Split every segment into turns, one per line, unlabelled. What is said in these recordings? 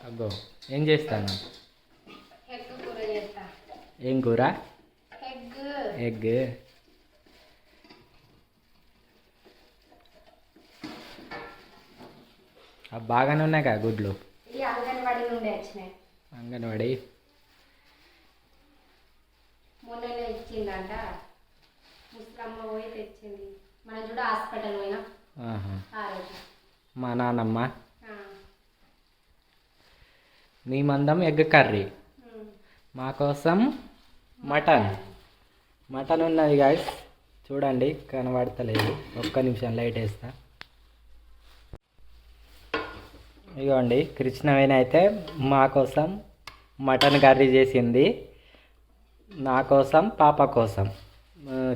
అబ్బో ఏం చేస్తాను?
ఎగ్ కూర చేస్తా.
ఏం కూర?
ఎగ్.
ఎగ్. బాగానే ఉన్నాయి కదా గుడ్లు?
ఈ అంగన్వాడీ నుండి వచ్చినాయి.
అంగన్వాడీ
మొన్ననే ఇచ్చిందంట. ముసలమ్మ పోయి తెచ్చింది. మనం చూడ హాస్పిటల్ పోయినా ఆ రోజు.
మా నాన్నమ్మ మీ మందం ఎగ్ కర్రీ, మా కోసం మటన్. మటన్ ఉన్నది గాయస్, చూడండి కనబడతలేదు. ఒక్క నిమిషం లైట్ వేస్తా. ఇదిగోండి కృష్ణవేణి అయితే మా కోసం మటన్ కర్రీ చేసింది, నా కోసం పాప కోసం.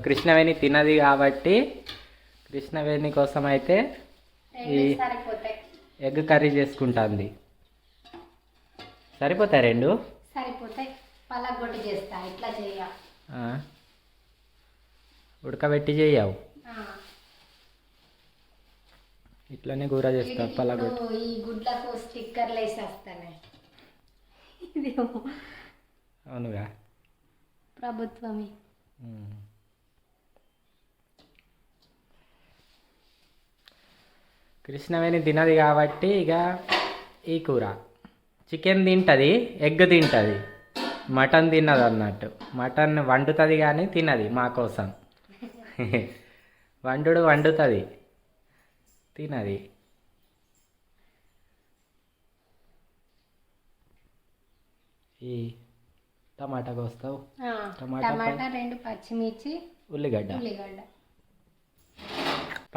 కృష్ణవేణి తినది కాబట్టి కృష్ణవేణి కోసం అయితే ఈ ఎగ్ కర్రీ చేసుకుంటుంది. సరిపోతాయి రెండు?
సరిపోతాయి. పలగొట్టి చేస్తా. ఇట్లా చేయ,
ఉడకబెట్టి చేయవు, ఇట్లనే కూర చేస్తా. పలగొట్టి
ఈ గుడ్లకు స్టిక్కర్లు వేసేస్తానే.
అవునుగా,
ప్రభుత్వమే.
కృష్ణవేణి తినది కాబట్టి ఇక ఈ కూర. చికెన్ తింటుంది, ఎగ్ తింటుంది, మటన్ తిన్నది అన్నట్టు. మటన్ వండుతుంది కానీ తినది మా కోసం. వండుతుంది, తినది. ఈ టమాటా కోస్తావు?
టమాటా, 2 పచ్చిమిర్చి,
ఉల్లిగడ్డ.
ఉల్లిగడ్డ.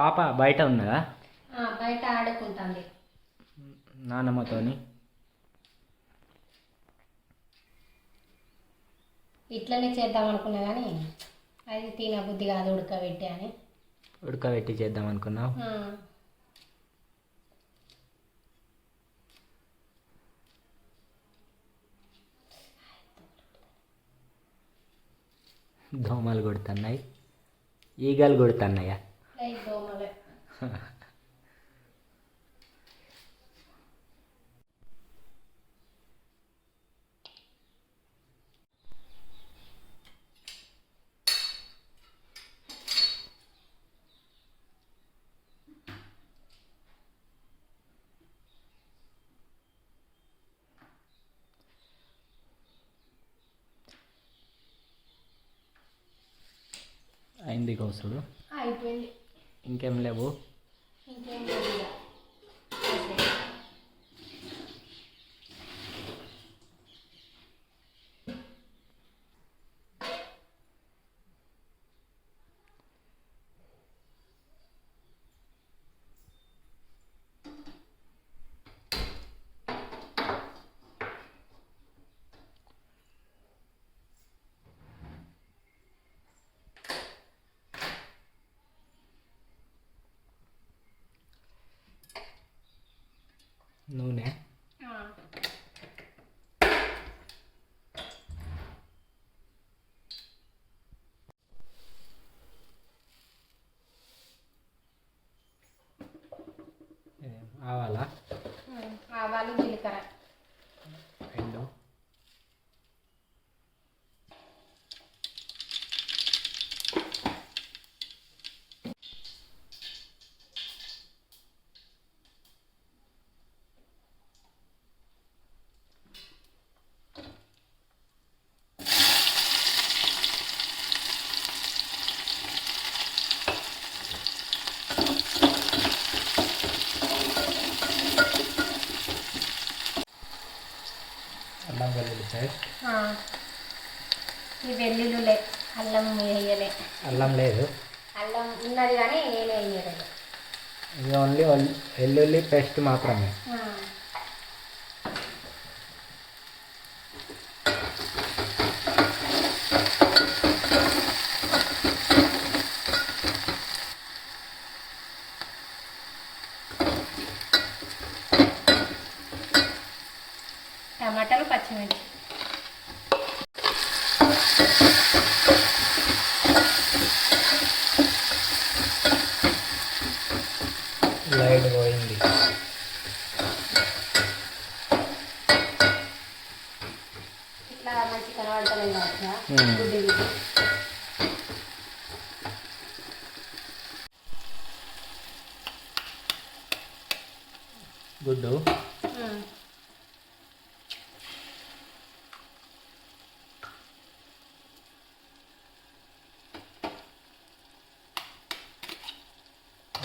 పాప బయట ఉన్నదా?
బయట ఆడుకుంటుంది
నాన్నమ్మతోని.
ఇట్లనే చేద్దాం అనుకున్నా కానీ అది తినబుద్ధి కాదు ఉడకబెట్టి అని.
ఉడకబెట్టి చేద్దాం అనుకున్నావు? దోమలు కొడుతున్నాయి, ఈగలు కొడుతున్నాయా?
దోమలే.
అయింది కోసుడు?
అయిపోయింది.
ఇంకేం లేవు?
ఇంకేం లేదు.
నూనె ఆవాలా?
ఆవాలు, జీలకర్ర.
రెండు. అల్లం వెల్లుల్లి పేస్ట్.
ఈ వెల్లుల్లిలే, అల్లం వేయలే.
అల్లం లేదు?
అల్లం ఉన్నది కానీ నేనే వేయలేదు.
ఇది ఓన్లీ వెల్లుల్లి పేస్ట్ మాత్రమే.
టమాటాలు, పచ్చిమిర్చి.
లైట్ పోయింది.
అయిపోయింది కావచ్చా
ఉమ్.
గుడ్డు ఇది.
గుడ్డు
ఉమ్.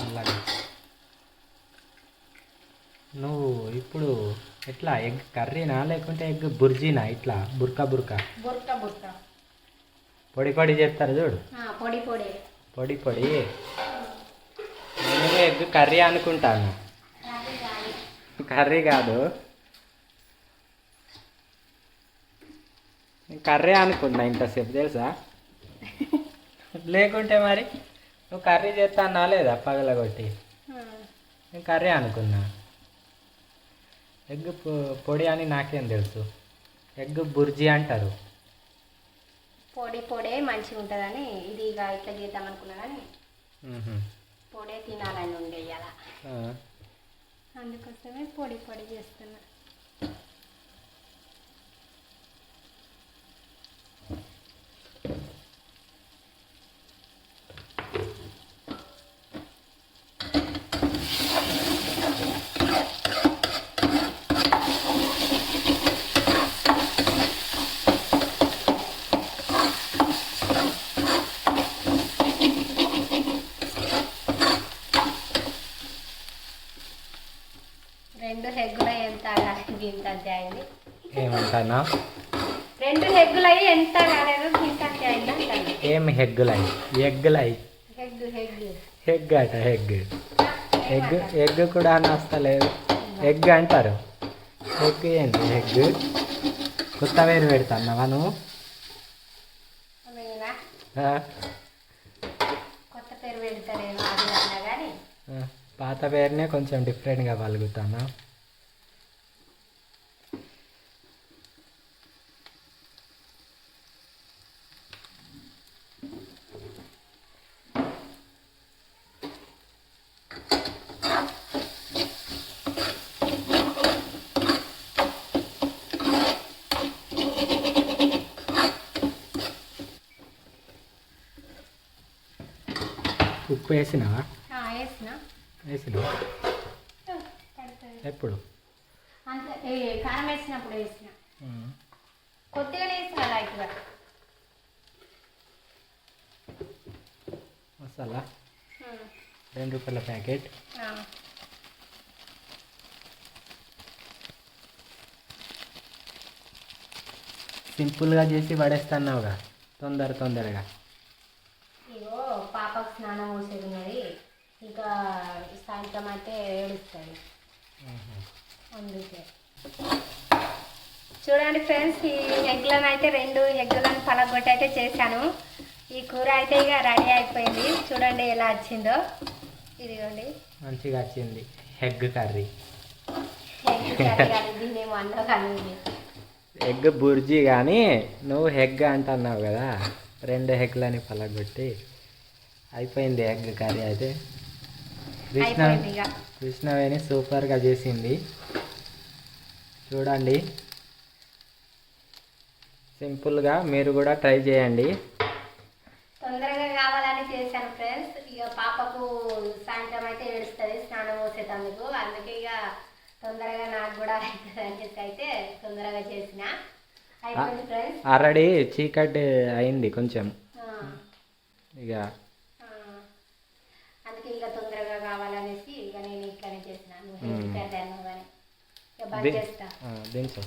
అలాగే నువ్వు ఇప్పుడు ఎట్లా ఎగ్ కర్రీనా లేకుంటే ఎగ్ బుర్జీనా ఇట్లా బుర్కా బుర్కా
బుర్క బుర్క
పొడి పొడి చేస్తారు చూడు
పొడి పొడి
పొడి పొడి నేను ఎగ్ కర్రీ అనుకుంటాను
అది కాదు.
కర్రీ కాదు నేను కర్రీ అనుకున్నా ఇంతసేపు తెలుసా లేకుంటే మరి నువ్వు కర్రీ చేస్తానా లేదా పగలగొట్టి నేను కర్రీ అనుకున్నా ఎగ్ పొడి అని నాకేం తెలుసు ఎగ్ బుర్జీ అంటారు
పొడి పొడే మంచిగా ఉంటుందని ఇది ఇక ఇట్లా చేద్దాం అనుకున్నా కానీ పొడే తినాలని ఉండే అలా అందుకోసమే పొడి పొడి చేస్తున్నా. రెండు హెగ్గులు ఎంత గింత అంతే అయింది.
ఏమంటానా
రెండు హెగ్గులు అయ్యి ఎంత కాలేదు గింత అంతే అయింది అంటాను.
ఏం హెగ్గులై ఎగ్గులై
హెగ్గు హెగ్గు
ఎగ్ అట ఎగ్ ఎగ్ ఎగ్ కూడా నస్తలేదు ఎగ్ అంటారు ఎగ్ ఏంటి ఎగ్ కొత్త వేరు పెడతాన్నావా నువ్వు
నేనా
ఆ?
కొత్త పేరు పెడతానేమో అది అన్నా కానీ
పాత పేరునే కొంచెం డిఫరెంట్గా పలుకుతాను ఉప్పు వేసినావా
వేసిన
వేసినావా
పడుతుంది
ఎప్పుడు
అంతే కారం వేసినప్పుడు వేసిన కొద్దిగానే వేసిన లైట్గా
మసాలా ₹2 ప్యాకెట్ సింపుల్గా చేసి పడేస్తున్నావుగా తొందరగా
ఇగో పాపకు స్నానం పోసేది ఉన్నది ఇంకా సాయంత్రం అయితే ఏడుస్తుంది అందుకే చూడండి ఫ్రెండ్స్ ఈ ఎగ్లను అయితే 2 ఎగ్గులను పలగొట్టి అయితే చేశాను. ఈ కూర అయితే ఇక రెడీ అయిపోయింది. చూడండి ఎలా వచ్చిందో ఇదిగోండి
మంచిగా వచ్చింది ఎగ్ కర్రీ
ఎగ్ కర్రీ కానీ దీనేమో అన్నా కానీ
ఎగ్ బుర్జీ కానీ నువ్వు ఎగ్ అంటున్నావు కదా 2 ఎగ్లని పలగొట్టి అయిపోయింది ఎగ్ కర్రీ అయితే
అయిపోయింది ఇక
కృష్ణవేణి సూపర్గా చేసింది చూడండి సింపుల్గా మీరు కూడా ట్రై చేయండి.
తొందరగా కావాలని చేశాను ఫ్రెండ్స్. ఇక పాపకు సాయంత్రం అయితే ఏడుస్తుంది స్నానం పోసేటందుకు అందుకే ఇక తొందరగా నాకు కూడా అవుతుంది అనేసి అయితే తొందరగా చేసిన అయిపోయింది ఫ్రెండ్స్.
ఆల్రెడీ చీకటి అయింది కొంచెం ఇక
అందుకే ఇక తొందరగా కావాలనేసి ఇక నేను ఇట్లానే చేసినాను పెద్దాను కానీ ఇక బంద్ చేస్తా
దించు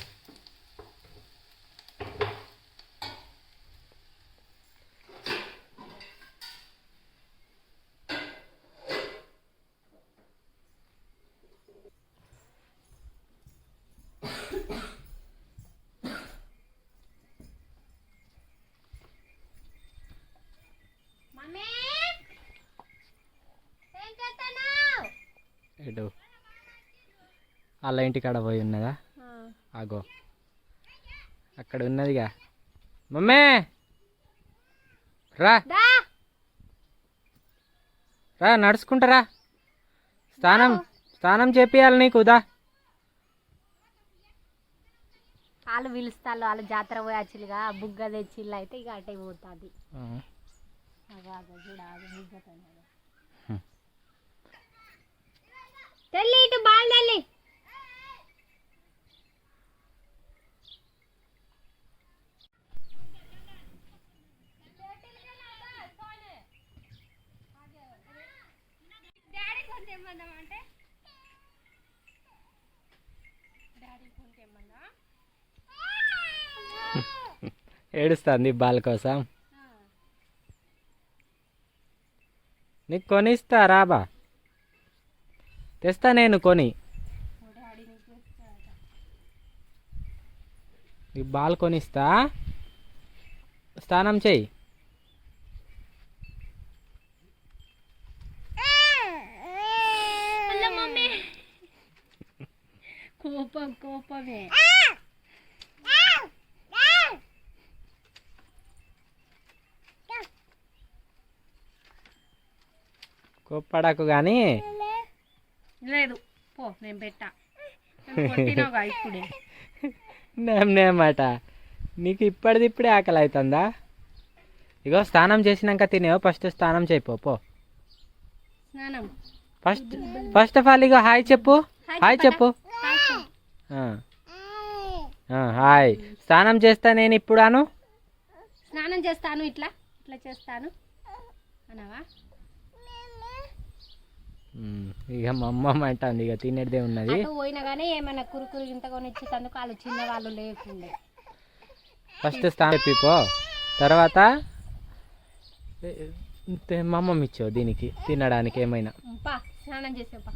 ఎటు వాళ్ళ ఇంటికాడ పోయి ఉన్నదా ఆగో అక్కడ ఉన్నదిగా మమ్మే రా రా నడుచుకుంటారా స్నానం చేపియాలి నీకు దా
వాళ్ళు పిలుస్తారు, వాళ్ళు జాతర పోయాచిలుగా బుగ్గ తెచ్చిళ్ళు అయితే ఇక అటే పోతుంది. తెల్లి ఇటు బాల్ తల్లి.
ఏడుస్తుంది బాల్ కోసం. నీకు కొనిస్తా రాబా, తెస్తా నేను కొని. ఈ బాల్ కొనిస్తా, స్నానం చెయ్యి.
కోపమే
కోప్పడకు కానీ.
లేదు పో, నేను పెట్టా కొట్టినావుగా ఇప్పుడే.
నేమట నీకు ఇప్పుడే ఆకలి అవుతుందా? ఇగో స్నానం చేసినాక తినేవో, ఫస్ట్ స్నానం చేయిపో పో.
స్నానం
first of all ego hi చెప్పు, హాయ్ చెప్పు. హాయ్. స్నానం చేస్తా నేను ఇప్పుడు అను.
స్నానం చేస్తాను, ఇట్లా ఇట్లా చేస్తాను అనవా?
ఇక మా అమ్మమ్మ అంటుంది, ఇక తినేదే ఉన్నది.
పోయినా కానీ ఏమైనా కురుకురు ఇంత కొనిచ్చేందుకు వాళ్ళు చిన్నవాళ్ళు లేకుండే.
ఫస్ట్ స్నానం చెప్పిపో, తర్వాత మా అమ్మమ్మ ఇచ్చావు దీనికి తినడానికి ఏమైనా.
స్నానం చేసేపా.